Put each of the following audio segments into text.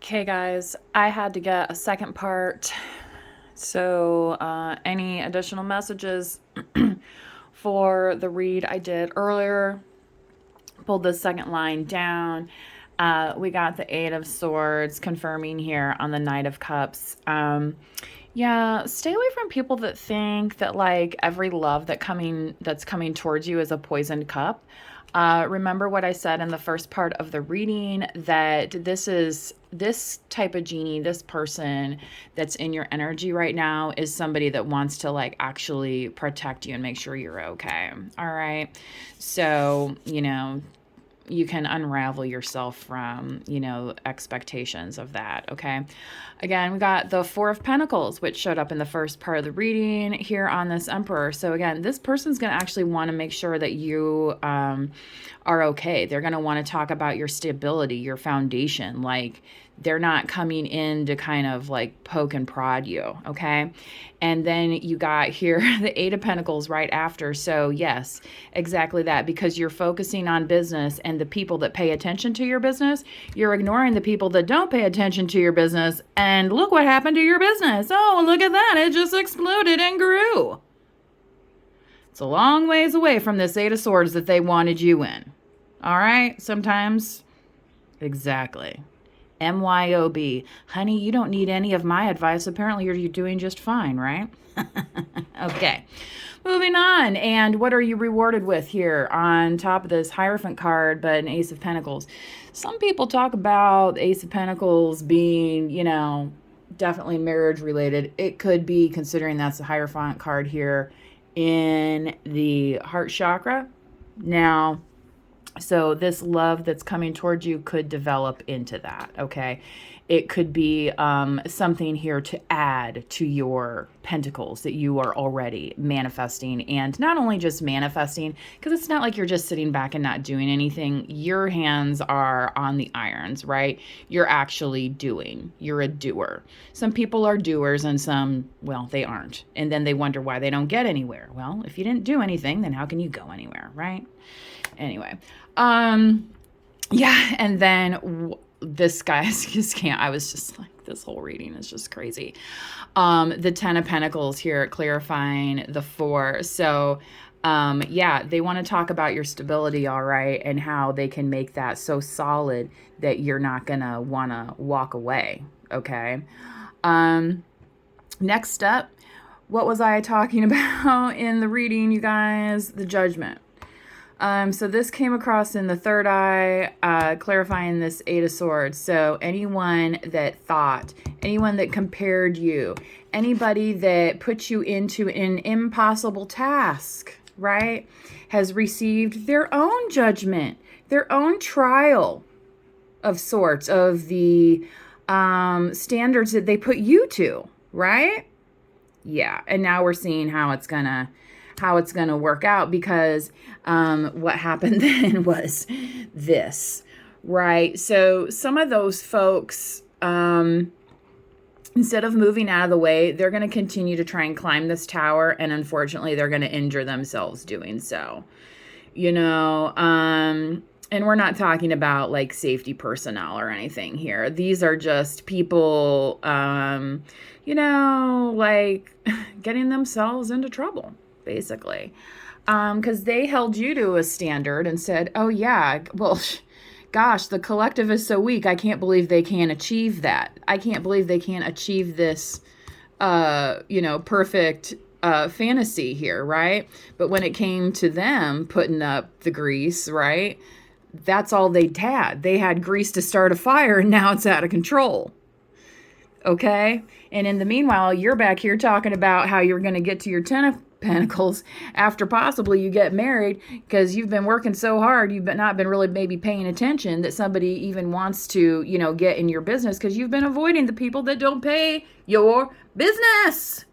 Okay, guys, I had to get a second part. So, any additional messages for the read I did earlier? Pulled the second line down. We got the Eight of Swords confirming here on the Knight of Cups. Yeah, stay away from people that think that like every love that's coming towards you is a poisoned cup. Remember what I said in the first part of the reading, that this type of genie, this person that's in your energy right now is somebody that wants to like actually protect you and make sure you're okay. All right. So, you can unravel yourself from, expectations of that. Okay. Again, we got the Four of Pentacles, which showed up in the first part of the reading here on this Emperor. So again, this person's going to actually want to make sure that you are okay. They're going to want to talk about your stability, your foundation. Like, they're not coming in to kind of like poke and prod you. Okay. And then you got here the Eight of Pentacles right after. So yes, exactly that, because you're focusing on business and the people that pay attention to your business, you're ignoring the people that don't pay attention to your business. And look what happened to your business. Oh, look at that. It just exploded and grew. It's a long ways away from this Eight of Swords that they wanted you in. All right. Sometimes. Exactly. MYOB. Honey, you don't need any of my advice. Apparently you're doing just fine, right? Okay. Moving on. And what are you rewarded with here on top of this Hierophant card, but an Ace of Pentacles? Some people talk about Ace of Pentacles being, definitely marriage related. It could be, considering that's the Hierophant card here in the heart chakra. Now, so this love that's coming towards you could develop into that, okay? It could be something here to add to your pentacles that you are already manifesting. And not only just manifesting, because it's not like you're just sitting back and not doing anything. Your hands are on the irons, right? You're actually doing. You're a doer. Some people are doers and some, well, they aren't. And then they wonder why they don't get anywhere. Well, if you didn't do anything, then how can you go anywhere, right? Anyway, yeah, and then this guy, just can't, I was just like, this whole reading is just crazy. The Ten of Pentacles here, clarifying the Four. So, yeah, they want to talk about your stability, all right, and how they can make that so solid that you're not going to want to walk away, okay? Next up, what was I talking about in the reading, you guys? The Judgment. So this came across in the third eye, clarifying this Eight of Swords. So anyone that compared you, anybody that put you into an impossible task, right, has received their own judgment, their own trial of sorts, of the standards that they put you to, right? Yeah, and now we're seeing how it's gonna work out, because what happened then was this, right? So some of those folks, instead of moving out of the way, they're going to continue to try and climb this tower, and unfortunately they're going to injure themselves doing so, and we're not talking about like safety personnel or anything here. These are just people, like getting themselves into trouble, basically, because they held you to a standard and said, oh yeah, well, gosh, the collective is so weak, I can't believe they can't achieve that. I can't believe they can't achieve this, perfect fantasy here, right? But when it came to them putting up the grease, right, that's all they had. They had grease to start a fire, and now it's out of control. Okay? And in the meanwhile, you're back here talking about how you're going to get to your Ten of Pentacles after possibly you get married, because you've been working so hard, you've not been really maybe paying attention that somebody even wants to, get in your business, because you've been avoiding the people that don't pay your business.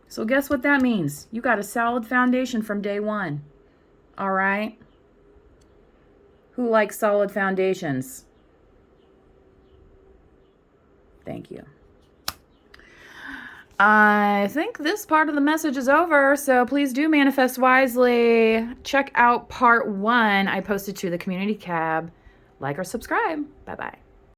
So guess what that means? You got a solid foundation from day one. All right? Who likes solid foundations? Thank you. I think this part of the message is over, so please do manifest wisely. Check out part 1 I posted to the community tab like or subscribe. Bye-bye.